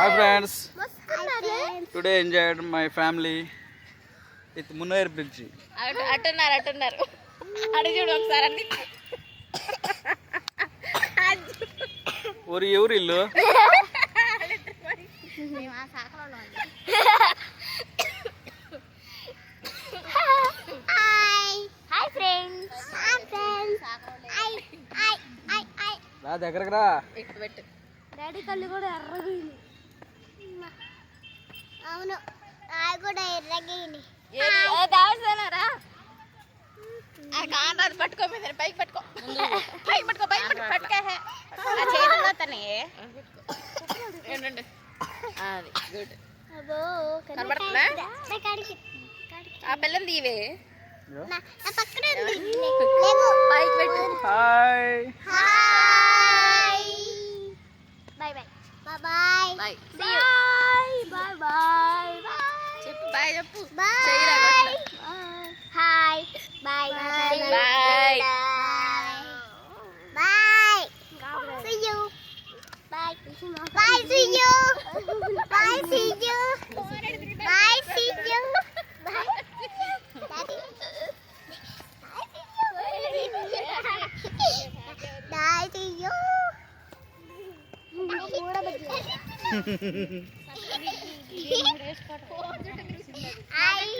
Hi friends. Today enjoyed my family with Munnair Bridge. అట్టున్నారు అడి చూడు ఒకసారి అన్ని ఎవరు ఇల్లు హాయ్ ఫ్రెండ్స్ రా దగ్గరకు రా. పెట్టు పెట్టు డాడీ కళ్ళు కూడా ఎర్రగైంది. అవును నాకు కూడా ఎర్రగైంది. దావసనారా కాండ్రాది పట్టుకో మీద పైకి పట్టుకో పైకి పట్టుకో పైకి పట్టుకో పట్టుకే ఆ చేతిలో తనే ఏంటండి అది గుడ్ అబ్బో కనబడుతుందా ఆ పిల్లని తీవే నా పక్కన ఉంది. లేవు. పైకి పెట్టు hi. Hi bye bye bye bye bye bye bye bye bye bye చెప్పు బై చెయ్యిరా hi bye bye bye bye see you bye bye see you bye see you bye see you bye daddy bye see you కూడా బజ్జీ